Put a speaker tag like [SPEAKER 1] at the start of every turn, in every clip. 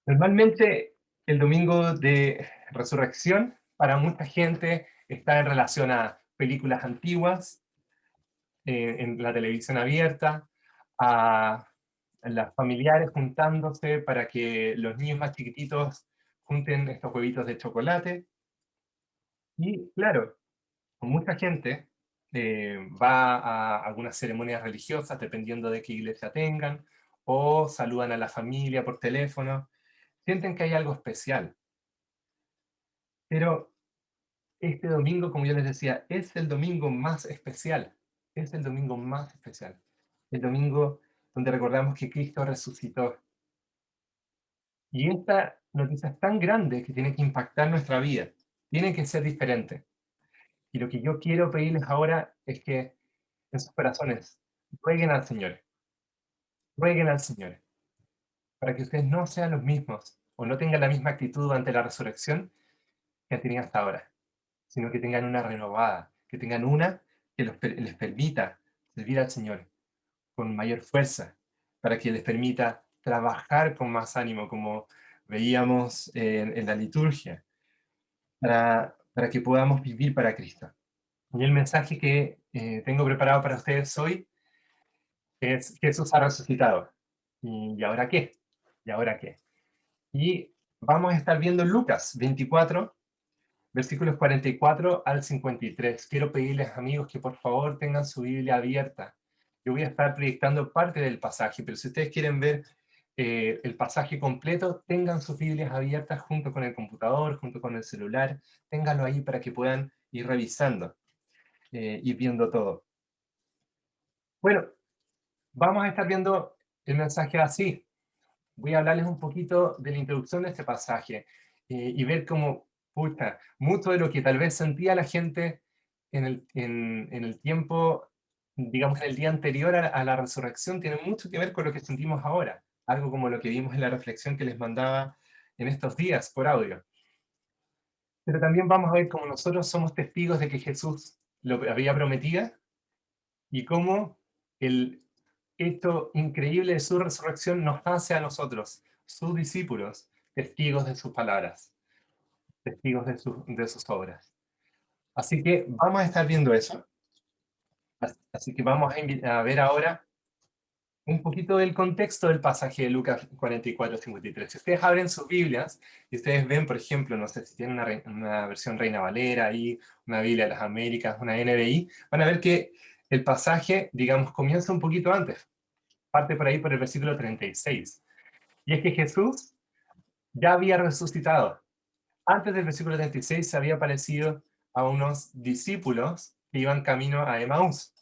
[SPEAKER 1] Normalmente el domingo de resurrección para mucha gente está en relación a películas antiguas en la televisión abierta, a las familiares juntándose para que los niños más chiquititos junten estos huevitos de chocolate. Y claro, mucha gente va a algunas ceremonias religiosas, dependiendo de qué iglesia tengan, o saludan a la familia por teléfono, sienten que hay algo especial. Pero este domingo, como yo les decía, es el domingo más especial. Es el domingo más especial. El domingo donde recordamos que Cristo resucitó. Y esta noticia es tan grande que tiene que impactar nuestra vida. Tiene que ser diferente. Y lo que yo quiero pedirles ahora es que en sus corazones rueguen al Señor. Rueguen al Señor. Para que ustedes no sean los mismos o no tengan la misma actitud ante la resurrección que han tenido hasta ahora, sino que tengan una renovada, que tengan una que les permita servir al Señor con mayor fuerza, para que les permita trabajar con más ánimo, como veíamos en la liturgia, para que podamos vivir para Cristo. Y el mensaje que tengo preparado para ustedes hoy es: Jesús ha resucitado. ¿Y ahora qué? ¿Y ahora qué? Y vamos a estar viendo Lucas 24, versículos 44 al 53. Quiero pedirles, amigos, que por favor tengan su Biblia abierta. Yo voy a estar proyectando parte del pasaje, pero si ustedes quieren ver el pasaje completo, tengan sus Biblias abiertas junto con el computador, junto con el celular. Ténganlo ahí para que puedan ir revisando, ir viendo todo. Bueno, vamos a estar viendo el mensaje así. Voy a hablarles un poquito de la introducción de este pasaje y ver cómo, pucha, mucho de lo que tal vez sentía la gente en el tiempo, digamos, en el día anterior a la resurrección, tiene mucho que ver con lo que sentimos ahora. Algo como lo que vimos en la reflexión que les mandaba en estos días por audio. Pero también vamos a ver cómo nosotros somos testigos de que Jesús lo había prometido y cómo el hecho increíble de su resurrección nos hace a nosotros, sus discípulos, testigos de sus palabras, testigos de sus obras. Así que vamos a estar viendo eso. Así que vamos a ver ahora un poquito del contexto del pasaje de Lucas 44-53. Si ustedes abren sus Biblias y ustedes ven, por ejemplo, no sé si tienen una versión Reina Valera y una Biblia de las Américas, una NBI, van a ver que el pasaje, digamos, comienza un poquito antes. Parte por ahí por el versículo 36. Y es que Jesús ya había resucitado. Antes del versículo 36 se había aparecido a unos discípulos que iban camino a Emaús.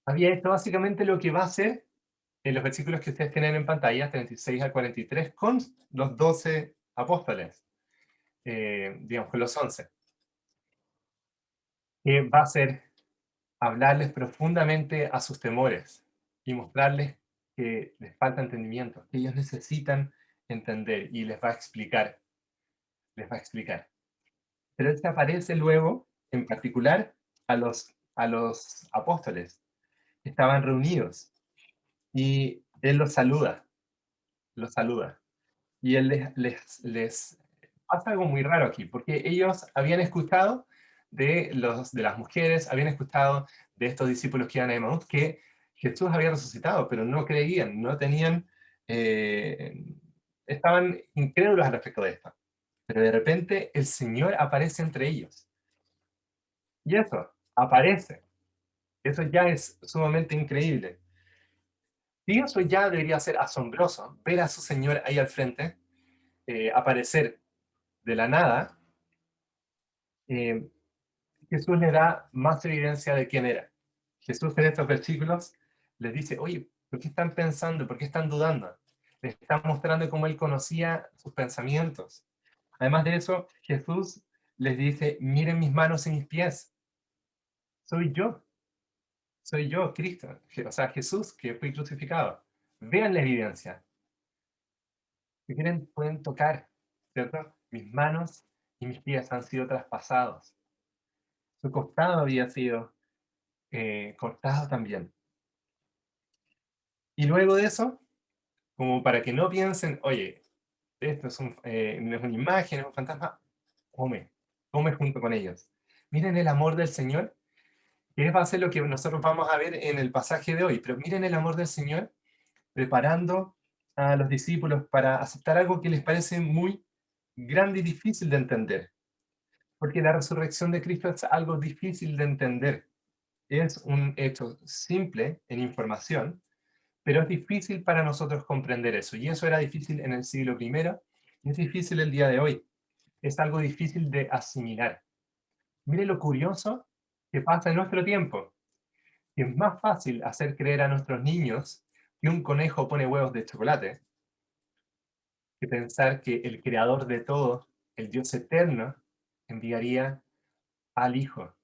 [SPEAKER 1] Había hecho básicamente lo que va a hacer en los versículos que ustedes tienen en pantalla, 36 al 43, con los 12 apóstoles, digamos, con los 11. Que va a ser hablarles profundamente a sus temores y mostrarles que les falta entendimiento, que ellos necesitan entender y les va a explicar, les va a explicar. Pero él se aparece luego, en particular, a los apóstoles que estaban reunidos y él los saluda. Y él les pasa algo muy raro aquí, porque ellos habían escuchado de las mujeres, habían escuchado de estos discípulos que iban a Emaús que Jesús había resucitado, pero no creían, no tenían, eh, estaban incrédulos al respecto de esto. Pero de repente el Señor aparece entre ellos. Y eso, aparece. Eso ya es sumamente increíble. Y eso ya debería ser asombroso, ver a su Señor ahí al frente, aparecer de la nada. eh, Jesús le da más evidencia de quién era. Jesús en estos versículos les dice: oye, ¿por qué están pensando? ¿Por qué están dudando? Les está mostrando cómo él conocía sus pensamientos. Además de eso, Jesús les dice: miren mis manos y mis pies. Soy yo. Soy yo, Cristo, o sea, Jesús, que fui crucificado. Vean la evidencia. Si quieren, pueden tocar, ¿cierto? Mis manos y mis pies han sido traspasados. Su costado había sido cortado también. Y luego de eso, como para que no piensen, oye, esto es, no es una imagen, es un fantasma, come, come junto con ellos. Miren el amor del Señor, que va a ser lo que nosotros vamos a ver en el pasaje de hoy, pero miren el amor del Señor preparando a los discípulos para aceptar algo que les parece muy grande y difícil de entender, porque la resurrección de Cristo es algo difícil de entender. Es un hecho simple en información, pero es difícil para nosotros comprender eso. Y eso era difícil en el siglo primero y es difícil el día de hoy. Es algo difícil de asimilar. Mire lo curioso que pasa en nuestro tiempo. Que es más fácil hacer creer a nuestros niños que un conejo pone huevos de chocolate, que pensar que el creador de todo, el Dios eterno, enviaría al Hijo.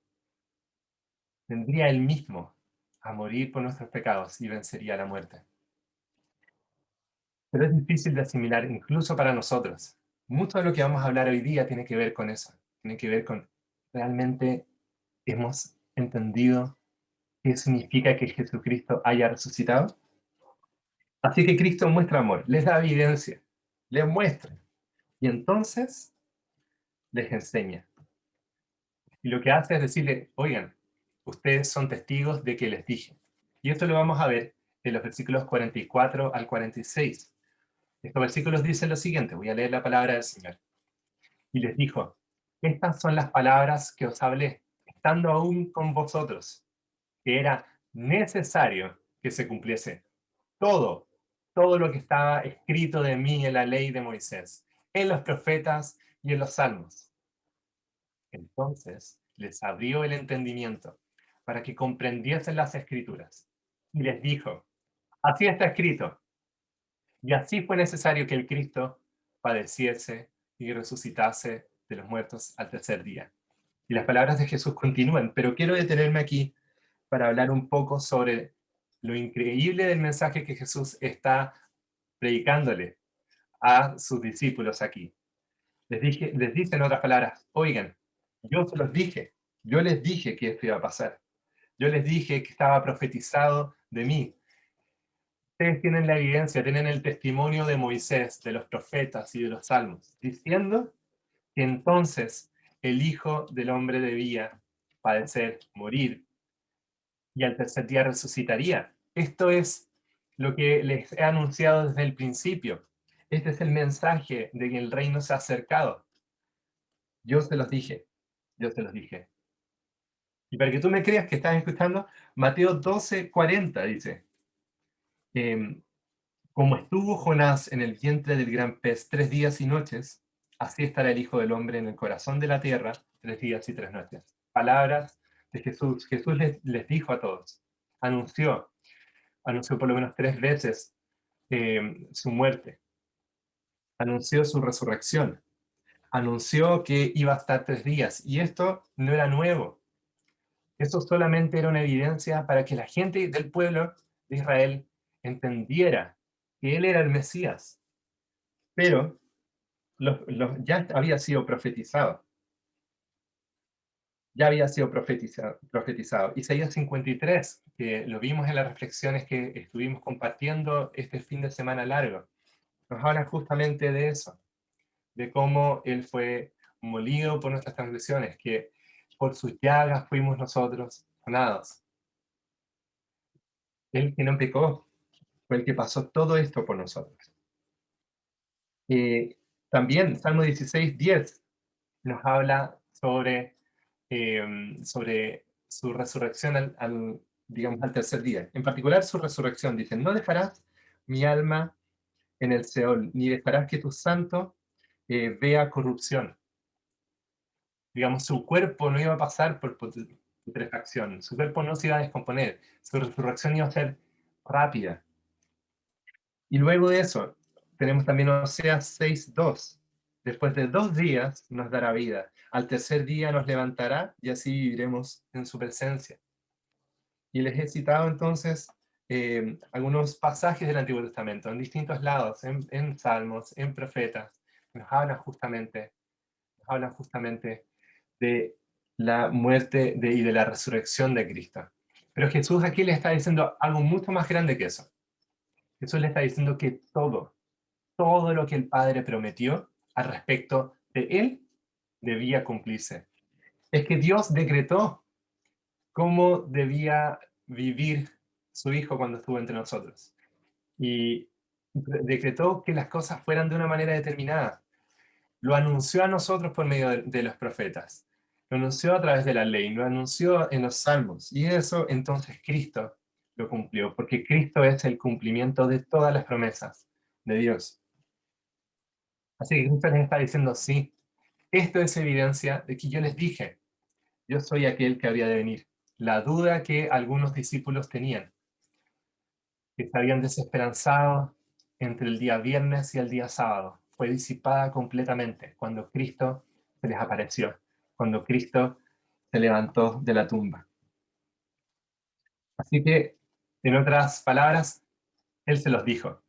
[SPEAKER 1] Vendría él mismo a morir por nuestros pecados y vencería la muerte. Pero es difícil de asimilar incluso para nosotros. Mucho de lo que vamos a hablar hoy día tiene que ver con eso. Tiene que ver con realmente hemos entendido qué significa que Jesucristo haya resucitado. Así que Cristo muestra amor, les da evidencia, les muestra y entonces les enseña. Y lo que hace es decirle, oigan, ustedes son testigos de que les dije. Y esto lo vamos a ver en los versículos 44 al 46. Estos versículos dicen lo siguiente, voy a leer la palabra del Señor. Y les dijo, estas son las palabras que os hablé, estando aún con vosotros, que era necesario que se cumpliese todo, todo lo que estaba escrito de mí en la ley de Moisés, en los profetas y en los salmos. Entonces les abrió el entendimiento para que comprendiesen las escrituras. Y les dijo, así está escrito, y así fue necesario que el Cristo padeciese y resucitase de los muertos al tercer día. Y las palabras de Jesús continúan, pero quiero detenerme aquí para hablar un poco sobre lo increíble del mensaje que Jesús está predicándole a sus discípulos aquí. Les dice en otras palabras, oigan, yo se los dije, yo les dije que esto iba a pasar, yo les dije que estaba profetizado de mí. Ustedes tienen la evidencia, tienen el testimonio de Moisés, de los profetas y de los salmos, diciendo que entonces el Hijo del Hombre debía padecer, morir, y al tercer día resucitaría. Esto es lo que les he anunciado desde el principio. Este es el mensaje de que el reino se ha acercado. Yo se los dije, yo se los dije. Y para que tú me creas que estás escuchando, Mateo 12:40 dice, em, como estuvo Jonás en el vientre del gran pez 3 días y noches, así estará el Hijo del Hombre en el corazón de la tierra 3 días y 3 noches. Palabras de Jesús. Jesús les dijo a todos, anunció por lo menos 3 veces su muerte, anunció su resurrección, anunció que iba a estar 3 días. Y esto no era nuevo. Eso solamente era una evidencia para que la gente del pueblo de Israel entendiera que él era el Mesías. Pero ya había sido profetizado. Ya había sido profetizado. Isaías 53, que lo vimos en las reflexiones que estuvimos compartiendo este fin de semana largo, nos habla justamente de eso, de cómo Él fue molido por nuestras transgresiones, que por sus llagas fuimos nosotros sanados. Él que no pecó fue el que pasó todo esto por nosotros. También Salmo 16:10 nos habla sobre su resurrección digamos, al tercer día. En particular su resurrección. Dice, no dejarás mi alma en el Seol, ni dejarás que tu santo vea corrupción. Digamos, su cuerpo no iba a pasar por putrefacción, su cuerpo no se iba a descomponer, su resurrección iba a ser rápida. Y luego de eso, tenemos también Oseas 6:2. Después de 2 días nos dará vida. Al tercer día nos levantará y así viviremos en su presencia. Y les he citado entonces algunos pasajes del Antiguo Testamento en distintos lados, en Salmos, en Profetas, nos hablan justamente de la muerte y de la resurrección de Cristo. Pero Jesús aquí le está diciendo algo mucho más grande que eso. Jesús le está diciendo que todo, todo lo que el Padre prometió al respecto de Él debía cumplirse. Es que Dios decretó cómo debía vivir su Hijo cuando estuvo entre nosotros. Y decretó que las cosas fueran de una manera determinada. Lo anunció a nosotros por medio de los profetas. Lo anunció a través de la ley, lo anunció en los salmos. Y eso entonces Cristo lo cumplió, porque Cristo es el cumplimiento de todas las promesas de Dios. Así que Cristo les está diciendo, sí, esto es evidencia de que yo les dije, yo soy aquel que habría de venir. La duda que algunos discípulos tenían, que se habían desesperanzado entre el día viernes y el día sábado, fue disipada completamente cuando Cristo se les apareció, cuando Cristo se levantó de la tumba. Así que, en otras palabras, Él se los dijo,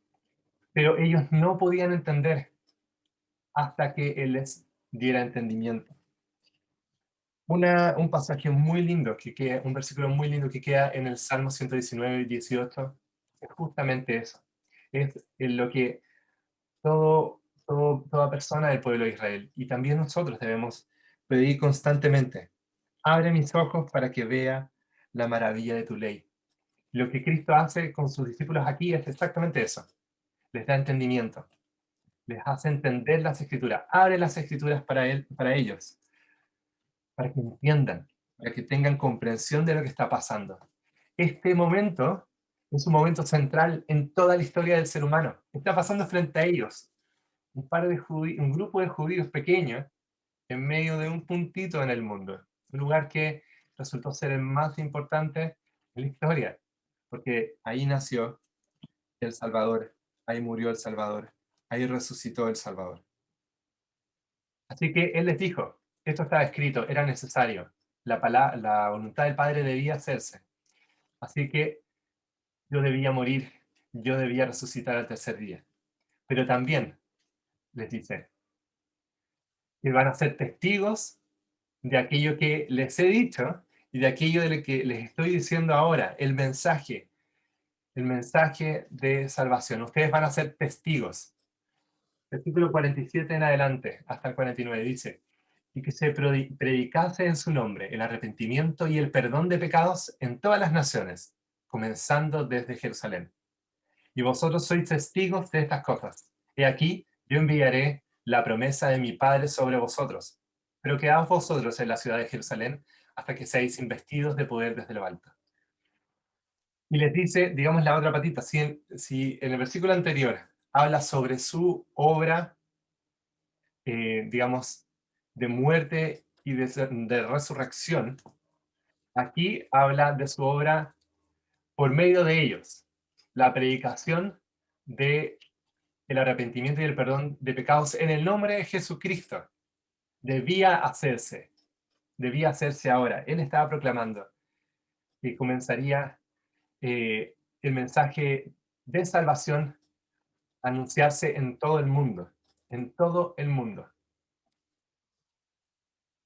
[SPEAKER 1] pero ellos no podían entender hasta que Él les diera entendimiento. Un pasaje muy lindo, un versículo muy lindo que queda en el Salmo 119 y 18, es justamente eso. Es en lo que toda persona del pueblo de Israel, y también nosotros debemos pedir constantemente, abre mis ojos para que vea la maravilla de tu ley. Lo que Cristo hace con sus discípulos aquí es exactamente eso. Les da entendimiento, les hace entender las escrituras, abre las escrituras para ellos, para que entiendan, para que tengan comprensión de lo que está pasando. Este momento es un momento central en toda la historia del ser humano. Está pasando frente a ellos. Un grupo de judíos pequeños en medio de un puntito en el mundo. Un lugar que resultó ser el más importante en la historia, porque ahí nació el Salvador, ahí murió el Salvador, ahí resucitó el Salvador. Así que Él les dijo, esto estaba escrito, era necesario, la voluntad del Padre debía hacerse. Así que yo debía morir, yo debía resucitar al tercer día. Pero también les dice que van a ser testigos de aquello que les he dicho y de aquello de lo que les estoy diciendo ahora, el mensaje de salvación. Ustedes van a ser testigos. Versículo 47 en adelante, hasta el 49, dice, y que se predicase en su nombre el arrepentimiento y el perdón de pecados en todas las naciones, comenzando desde Jerusalén. Y vosotros sois testigos de estas cosas. He aquí, yo enviaré la promesa de mi Padre sobre vosotros, pero quedaos vosotros en la ciudad de Jerusalén hasta que seáis investidos de poder desde lo alto. Y les dice, digamos la otra patita, si en el versículo anterior habla sobre su obra, digamos, de muerte y de resurrección, aquí habla de su obra por medio de ellos, la predicación de el arrepentimiento y el perdón de pecados en el nombre de Jesucristo. Debía hacerse ahora. Él estaba proclamando que comenzaría el mensaje de salvación a anunciarse en todo el mundo.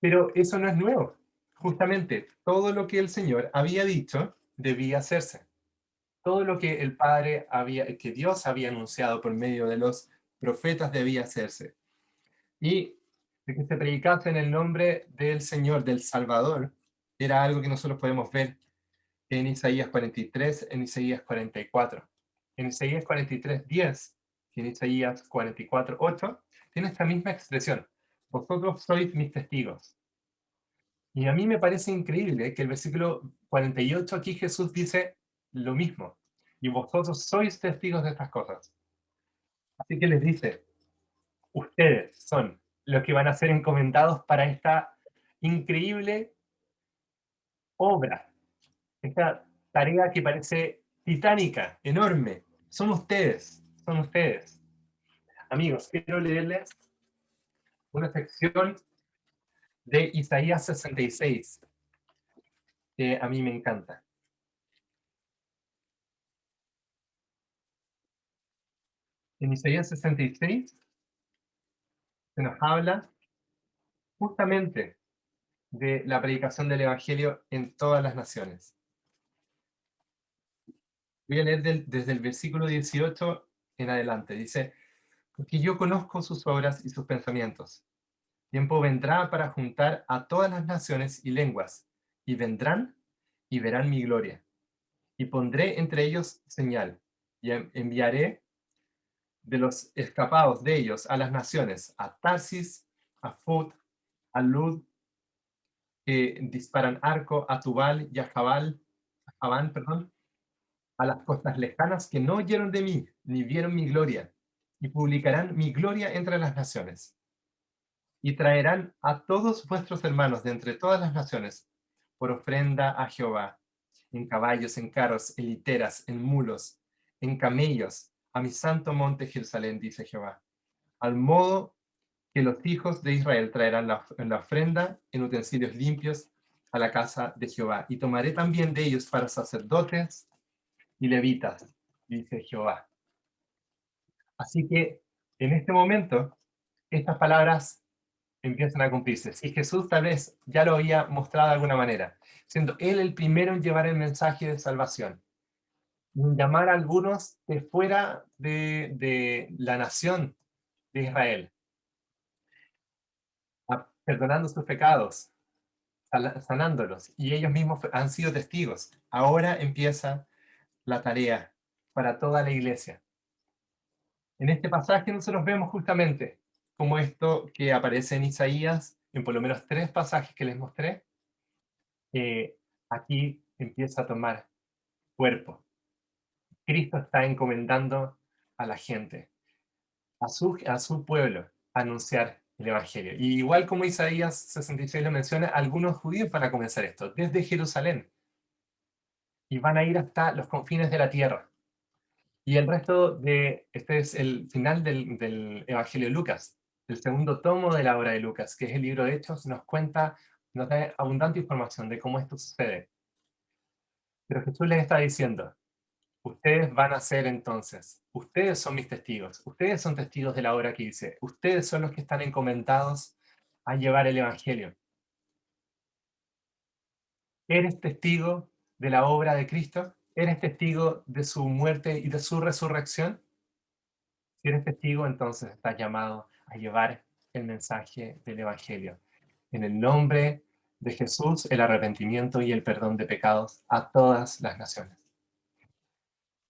[SPEAKER 1] Pero eso no es nuevo. Justamente todo lo que el Señor había dicho debía hacerse. Todo lo que el Padre que Dios había anunciado por medio de los profetas debía hacerse. Y de que se predicase en el nombre del Señor, del Salvador, era algo que nosotros podemos ver en Isaías 43, en Isaías 44. En Isaías 43, 10 y en Isaías 44, 8, tiene esta misma expresión. Vosotros sois mis testigos. Y a mí me parece increíble que el versículo 48 aquí Jesús dice lo mismo. Y vosotros sois testigos de estas cosas. Así que les dice, ustedes son los que van a ser encomendados para esta increíble obra, esta tarea que parece titánica, enorme. Son ustedes, son ustedes. Amigos, quiero leerles una sección de Isaías 66, que a mí me encanta. En Isaías 66 se nos habla justamente de la predicación del Evangelio en todas las naciones. Voy a leer desde el versículo 18 en adelante. Dice, porque yo conozco sus obras y sus pensamientos. Tiempo vendrá para juntar a todas las naciones y lenguas, y vendrán y verán mi gloria. Y pondré entre ellos señal, y enviaré de los escapados de ellos a las naciones, a Tarsis, a Fut, a Lud, que disparan arco, a Tubal y a Javán, perdón, a las costas lejanas que no oyeron de mí, ni vieron mi gloria, y publicarán mi gloria entre las naciones. Y traerán a todos vuestros hermanos de entre todas las naciones por ofrenda a Jehová, en caballos, en carros, en literas, en mulos, en camellos, a mi santo monte Jerusalén, dice Jehová. Al modo que los hijos de Israel traerán la ofrenda en utensilios limpios a la casa de Jehová. Y tomaré también de ellos para sacerdotes y levitas, dice Jehová. Así que en este momento, estas palabras empiezan a cumplirse. Si Jesús tal vez ya lo había mostrado de alguna manera, siendo Él el primero en llevar el mensaje de salvación, en llamar a algunos de fuera de la nación de Israel, perdonando sus pecados, sanándolos, y ellos mismos han sido testigos. Ahora empieza la tarea para toda la iglesia. En este pasaje nosotros vemos justamente como esto que aparece en Isaías, en por lo menos 3 pasajes que les mostré, aquí empieza a tomar cuerpo. Cristo está encomendando a la gente, a su pueblo, a anunciar el Evangelio. Y igual como Isaías 66 lo menciona, algunos judíos van a comenzar esto, desde Jerusalén, y van a ir hasta los confines de la tierra. Y el resto este es el final del Evangelio de Lucas, el segundo tomo de la obra de Lucas, que es el libro de Hechos, nos da abundante información de cómo esto sucede. Pero Jesús les está diciendo, ustedes van a ser entonces, ustedes son mis testigos, ustedes son testigos de la obra que hice, ustedes son los que están encomendados a llevar el Evangelio. ¿Eres testigo de la obra de Cristo? ¿Eres testigo de su muerte y de su resurrección? Si eres testigo, entonces estás llamado a llevar el mensaje del Evangelio. En el nombre de Jesús, el arrepentimiento y el perdón de pecados a todas las naciones.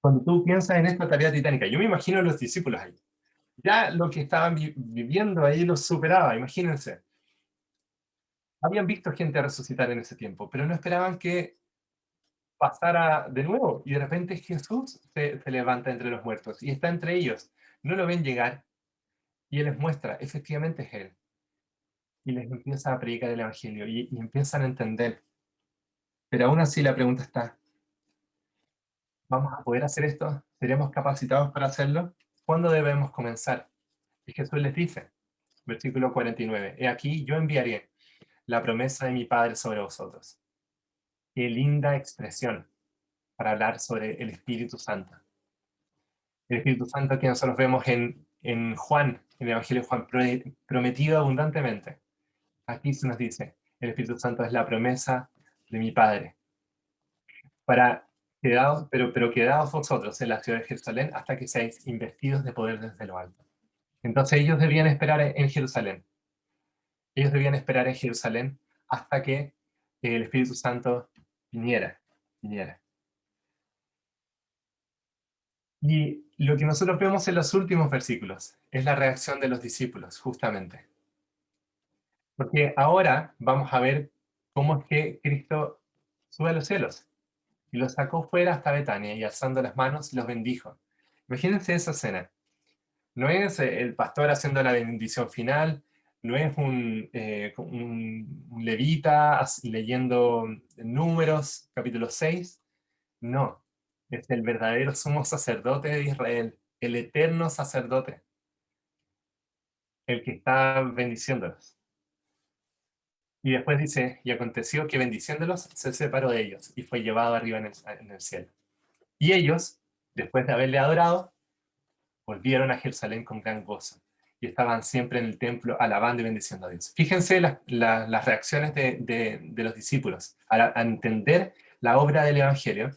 [SPEAKER 1] Cuando tú piensas en esta tarea titánica, yo me imagino a los discípulos ahí. Ya lo que estaban viviendo ahí los superaba, imagínense. Habían visto gente resucitar en ese tiempo, pero no esperaban que pasara de nuevo. Y de repente Jesús se levanta entre los muertos y está entre ellos. No lo ven llegar y Él les muestra, efectivamente es Él. Y les empieza a predicar el Evangelio y empiezan a entender. Pero aún así la pregunta está, ¿vamos a poder hacer esto? ¿Seremos capacitados para hacerlo? ¿Cuándo debemos comenzar? Y Jesús les dice, versículo 49, he aquí yo enviaré la promesa de mi Padre sobre vosotros. Qué linda expresión para hablar sobre el Espíritu Santo. El Espíritu Santo que nosotros vemos en Juan, en el Evangelio de Juan, prometido abundantemente. Aquí se nos dice, el Espíritu Santo es la promesa de mi Padre. Pero quedaos vosotros en la ciudad de Jerusalén hasta que seáis investidos de poder desde lo alto. Entonces ellos debían esperar en Jerusalén. Ellos debían esperar en Jerusalén hasta que el Espíritu Santo viniera. Y lo que nosotros vemos en los últimos versículos es la reacción de los discípulos, justamente. Porque ahora vamos a ver cómo es que Cristo sube a los cielos y los sacó fuera hasta Betania y alzando las manos los bendijo. Imagínense esa escena. No es el pastor haciendo la bendición final, no es un levita leyendo Números, capítulo 6. No, es el verdadero sumo sacerdote de Israel, el eterno sacerdote, el que está bendiciéndolos. Y después dice, y aconteció que bendiciéndolos se separó de ellos y fue llevado arriba en el cielo. Y ellos, después de haberle adorado, volvieron a Jerusalén con gran gozo y estaban siempre en el templo alabando y bendiciendo a Dios. Fíjense las reacciones de los discípulos a entender la obra del Evangelio.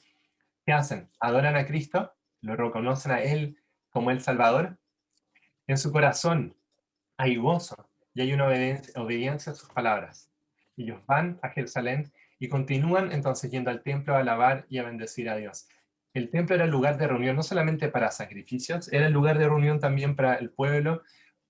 [SPEAKER 1] ¿Qué hacen? Adoran a Cristo, lo reconocen a Él como el Salvador En su corazón hay gozo y hay una obediencia a sus palabras. Ellos van a Jerusalén y continúan entonces yendo al templo a alabar y a bendecir a Dios. El templo era el lugar de reunión no solamente para sacrificios, era el lugar de reunión también para el pueblo,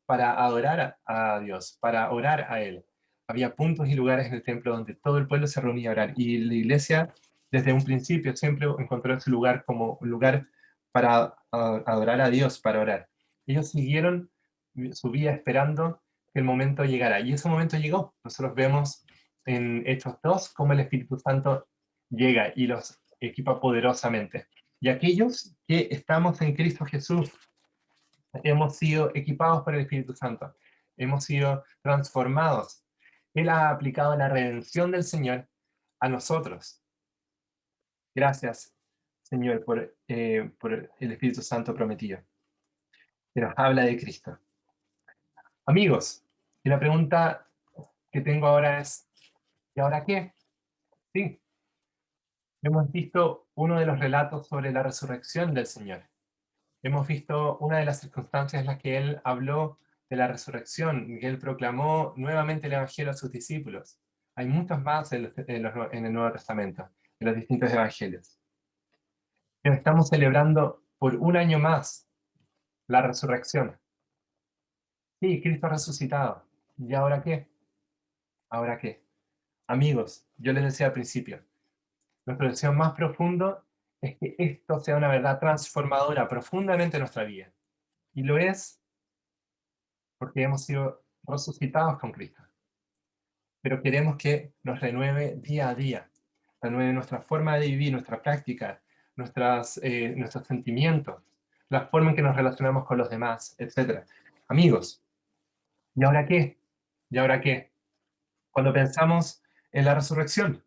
[SPEAKER 1] para adorar a Dios, para orar a Él. Había puntos y lugares en el templo donde todo el pueblo se reunía a orar. Y la iglesia, desde un principio, siempre encontró ese lugar como un lugar para adorar a Dios, para orar. Ellos siguieron su vida esperando que el momento llegara. Y ese momento llegó. Nosotros vemos en Hechos 2 cómo el Espíritu Santo llega y los equipa poderosamente. Y aquellos que estamos en Cristo Jesús, hemos sido equipados por el Espíritu Santo, hemos sido transformados. Él ha aplicado la redención del Señor a nosotros. Gracias, Señor, por el Espíritu Santo prometido, que nos habla de Cristo. Amigos, y la pregunta que tengo ahora es, ¿y ahora qué? Sí, hemos visto uno de los relatos sobre la resurrección del Señor. Hemos visto una de las circunstancias en las que Él habló de la resurrección, que Él proclamó nuevamente el Evangelio a sus discípulos. Hay muchos más en el Nuevo Testamento, en los distintos evangelios. Pero estamos celebrando por un año más la resurrección. Sí, Cristo ha resucitado. ¿Y ahora qué? ¿Ahora qué? Amigos, yo les decía al principio, nuestro deseo más profundo es que esto sea una verdad transformadora profundamente en nuestra vida. Y lo es porque hemos sido resucitados con Cristo. Pero queremos que nos renueve día a día, renueve nuestra forma de vivir, nuestra práctica, nuestros sentimientos, la forma en que nos relacionamos con los demás, etc. Amigos, ¿y ahora qué? ¿Y ahora qué? Cuando pensamos en la resurrección,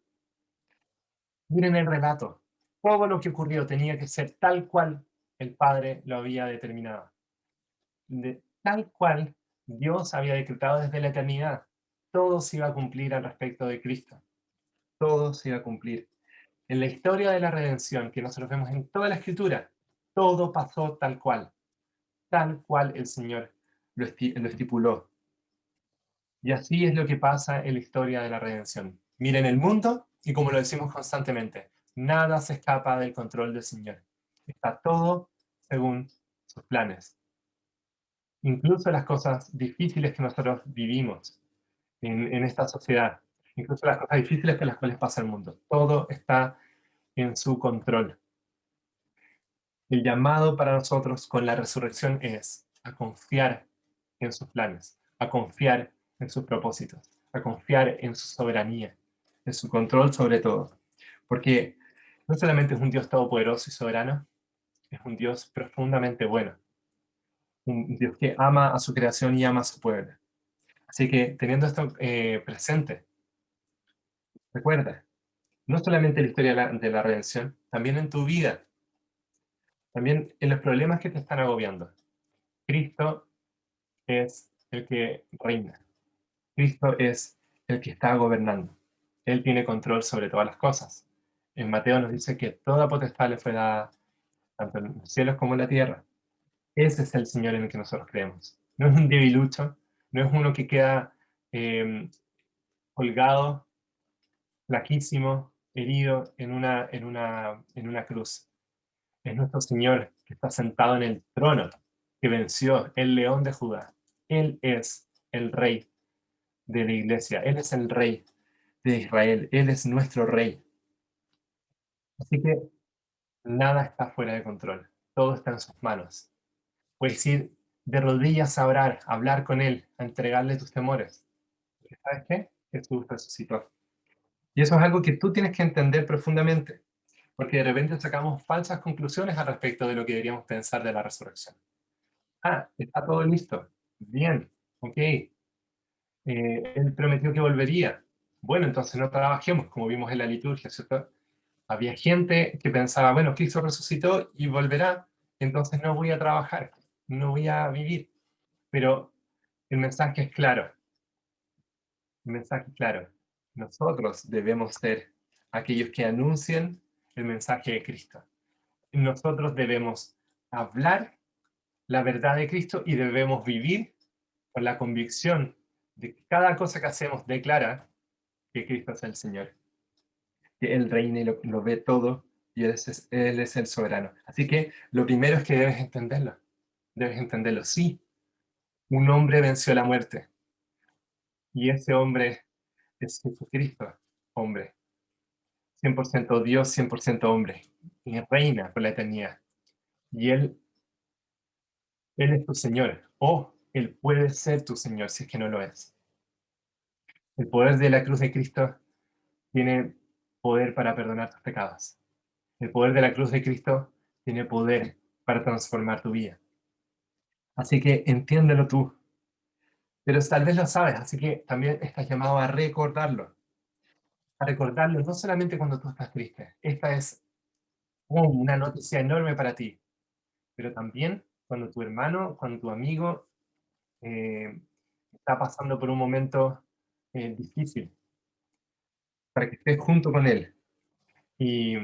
[SPEAKER 1] miren el relato. Todo lo que ocurrió tenía que ser tal cual el Padre lo había determinado. Tal cual Dios había decretado desde la eternidad. Todo se iba a cumplir al respecto de Cristo. Todo se iba a cumplir. En la historia de la redención, que nosotros vemos en toda la Escritura, todo pasó tal cual el Señor lo estipuló. Y así es lo que pasa en la historia de la redención. Miren el mundo y como lo decimos constantemente, nada se escapa del control del Señor. Está todo según sus planes. Incluso las cosas difíciles que nosotros vivimos en esta sociedad, incluso las cosas difíciles por las cuales pasa el mundo, todo está en su control. El llamado para nosotros con la resurrección es a confiar en sus planes, a confiar en sus propósitos, a confiar en su soberanía, en su control sobre todo. Porque no solamente es un Dios todopoderoso y soberano, es un Dios profundamente bueno, un Dios que ama a su creación y ama a su pueblo. Así que teniendo esto presente, recuerda, no solamente la historia de la redención, también en tu vida, también en los problemas que te están agobiando. Cristo es el que reina. Cristo es el que está gobernando. Él tiene control sobre todas las cosas. En Mateo nos dice que toda potestad le fue dada, tanto en los cielos como en la tierra. Ese es el Señor en el que nosotros creemos. No es un debilucho, no es uno que queda colgado, flaquísimo, herido en una cruz. Es nuestro Señor que está sentado en el trono, que venció el león de Judá. Él es el rey de la iglesia. Él es el rey de Israel. Él es nuestro rey. Así que nada está fuera de control. Todo está en sus manos. Puedes ir de rodillas a orar, a hablar con Él, a entregarle tus temores. Porque ¿sabes qué? Jesús resucitó. Y eso es algo que tú tienes que entender profundamente. Porque de repente sacamos falsas conclusiones al respecto de lo que deberíamos pensar de la resurrección. Ah, está todo listo. Bien, ok. Él prometió que volvería. Bueno, entonces no trabajemos, como vimos en la liturgia, ¿cierto? Había gente que pensaba, bueno, Cristo resucitó y volverá, entonces no voy a trabajar, no voy a vivir. Pero el mensaje es claro, el mensaje es claro. Nosotros debemos ser aquellos que anuncien el mensaje de Cristo. Nosotros debemos hablar la verdad de Cristo y debemos vivir con la convicción de que cada cosa que hacemos declara que Cristo es el Señor, que Él reina y lo ve todo y Él es el soberano. Así que lo primero es que debes entenderlo. Debes entenderlo. Sí, un hombre venció la muerte y ese hombre es Jesucristo, hombre. 100% Dios, 100% hombre. Y reina por la eternidad. Y Él es tu Señor. O Él puede ser tu Señor si es que no lo es. El poder de la cruz de Cristo tiene poder para perdonar tus pecados. El poder de la cruz de Cristo tiene poder para transformar tu vida. Así que entiéndelo tú. Pero tal vez lo sabes, así que también estás llamado a recordarlo. A recordarlo no solamente cuando tú estás triste. Esta es una noticia enorme para ti. Pero también cuando tu hermano, cuando tu amigo eh, está pasando por un momento difícil, para que estés junto con él. Y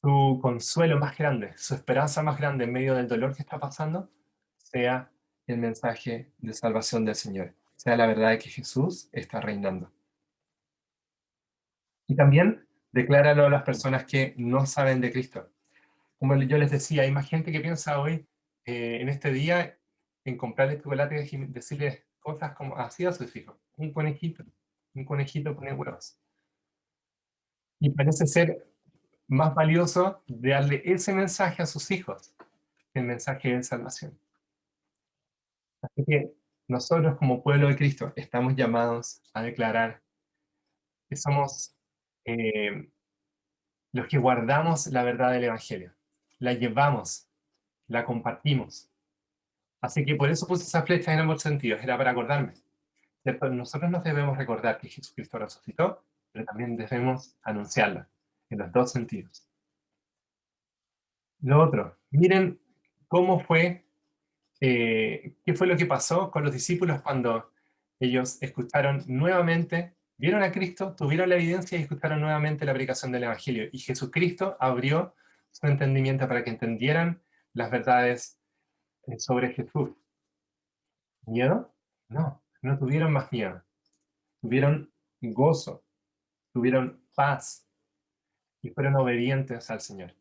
[SPEAKER 1] su consuelo más grande, su esperanza más grande en medio del dolor que está pasando, sea el mensaje de salvación del Señor, sea la verdad de que Jesús está reinando. Y también decláralo a las personas que no saben de Cristo. Como yo les decía, hay más gente que piensa hoy, en este día, en comprarle chocolate y decirles cosas como así a sus hijos. Un conejito pone huevos. Y parece ser más valioso de darle ese mensaje a sus hijos que el mensaje de salvación. Así que nosotros como pueblo de Cristo estamos llamados a declarar que somos eh, los que guardamos la verdad del Evangelio, la llevamos, la compartimos. Así que por eso puse esa flecha en ambos sentidos, era para acordarme. ¿Cierto? Nosotros nos debemos recordar que Jesucristo resucitó, pero también debemos anunciarla en los dos sentidos. Lo otro, miren cómo fue, qué fue lo que pasó con los discípulos cuando ellos escucharon nuevamente, vieron a Cristo, tuvieron la evidencia y escucharon nuevamente la predicación del Evangelio. Y Jesucristo abrió su entendimiento para que entendieran las verdades sobre Jesús. ¿Miedo? No, no tuvieron más miedo. Tuvieron gozo, tuvieron paz y fueron obedientes al Señor.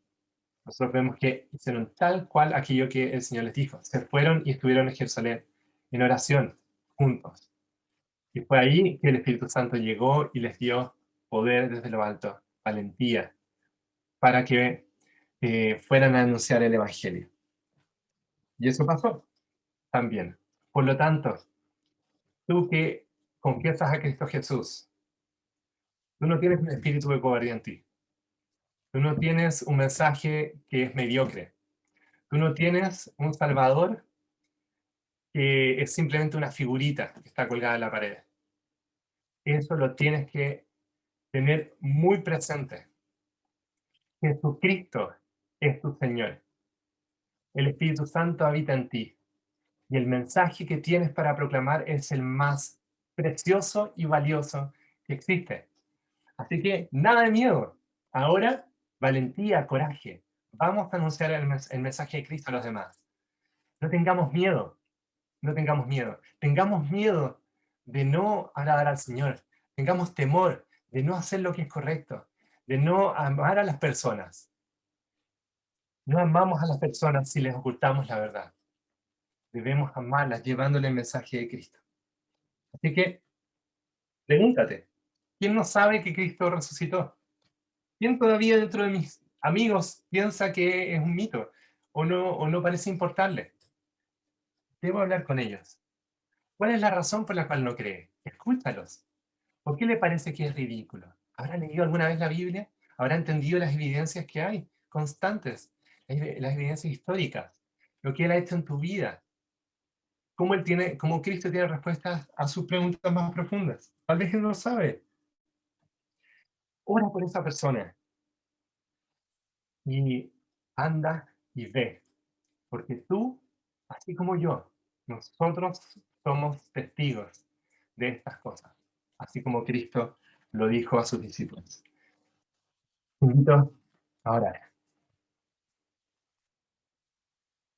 [SPEAKER 1] Nosotros vemos que hicieron tal cual aquello que el Señor les dijo. Se fueron y estuvieron en Jerusalén en oración, juntos. Y fue ahí que el Espíritu Santo llegó y les dio poder desde lo alto, valentía, para que fueran a anunciar el Evangelio. Y eso pasó también. Por lo tanto, tú que confiesas a Cristo Jesús, tú no tienes un espíritu de cobardía en ti. Tú no tienes un mensaje que es mediocre. Tú no tienes un Salvador que es simplemente una figurita que está colgada en la pared. Eso lo tienes que tener muy presente. Jesucristo es tu Señor. El Espíritu Santo habita en ti. Y el mensaje que tienes para proclamar es el más precioso y valioso que existe. Así que nada de miedo. Ahora, valentía, coraje. Vamos a anunciar el mensaje de Cristo a los demás. No tengamos miedo. No tengamos miedo. Tengamos miedo de no agradar al Señor. Tengamos temor de no hacer lo que es correcto, de no amar a las personas. No amamos a las personas si les ocultamos la verdad. Debemos amarlas llevándole el mensaje de Cristo. Así que pregúntate, ¿quién no sabe que Cristo resucitó? ¿Quién todavía dentro de mis amigos piensa que es un mito o no parece importarle? Debo hablar con ellos. ¿Cuál es la razón por la cual no cree? Escúchalos. ¿Por qué le parece que es ridículo? ¿Habrá leído alguna vez la Biblia? ¿Habrá entendido las evidencias que hay, constantes, las evidencias históricas? Lo que Él ha hecho en tu vida. Cómo Cristo tiene respuestas a sus preguntas más profundas. Tal vez Él no lo sabe. Ora por esa persona y anda y ve. Porque tú, así como yo, nosotros somos testigos de estas cosas. Así como Cristo lo dijo a sus discípulos. Te invito a orar.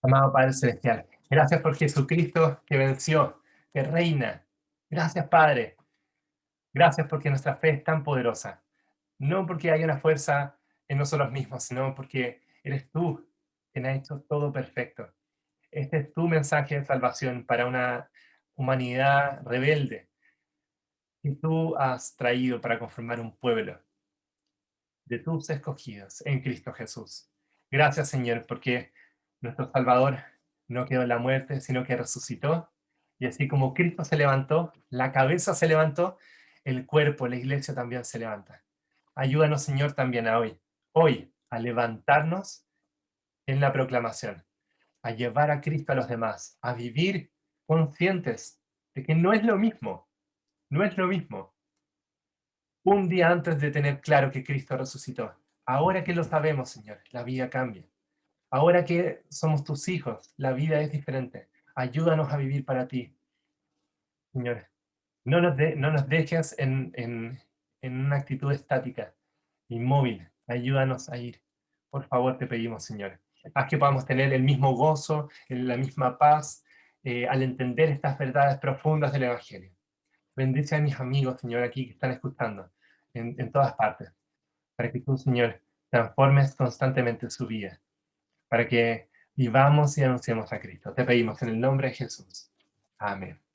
[SPEAKER 1] Amado Padre Celestial, gracias por Jesucristo que venció, que reina. Gracias, Padre. Gracias porque nuestra fe es tan poderosa. No porque haya una fuerza en nosotros mismos, sino porque eres tú quien ha hecho todo perfecto. Este es tu mensaje de salvación para una humanidad rebelde que tú has traído para conformar un pueblo de tus escogidos en Cristo Jesús. Gracias, Señor, porque nuestro Salvador no quedó en la muerte, sino que resucitó. Y así como Cristo se levantó, la cabeza se levantó, el cuerpo, la iglesia también se levanta. Ayúdanos, Señor, también a hoy, a levantarnos en la proclamación, a llevar a Cristo a los demás, a vivir conscientes de que no es lo mismo, no es lo mismo un día antes de tener claro que Cristo resucitó. Ahora que lo sabemos, Señor, la vida cambia. Ahora que somos tus hijos, la vida es diferente. Ayúdanos a vivir para ti, Señor. No nos dejes en una actitud estática, inmóvil. Ayúdanos a ir. Por favor, te pedimos, Señor. Haz que podamos tener el mismo gozo, la misma paz, al entender estas verdades profundas del Evangelio. Bendice a mis amigos, Señor, aquí que están escuchando, en todas partes, para que tú, Señor, transformes constantemente su vida, para que vivamos y anunciemos a Cristo. Te pedimos en el nombre de Jesús. Amén.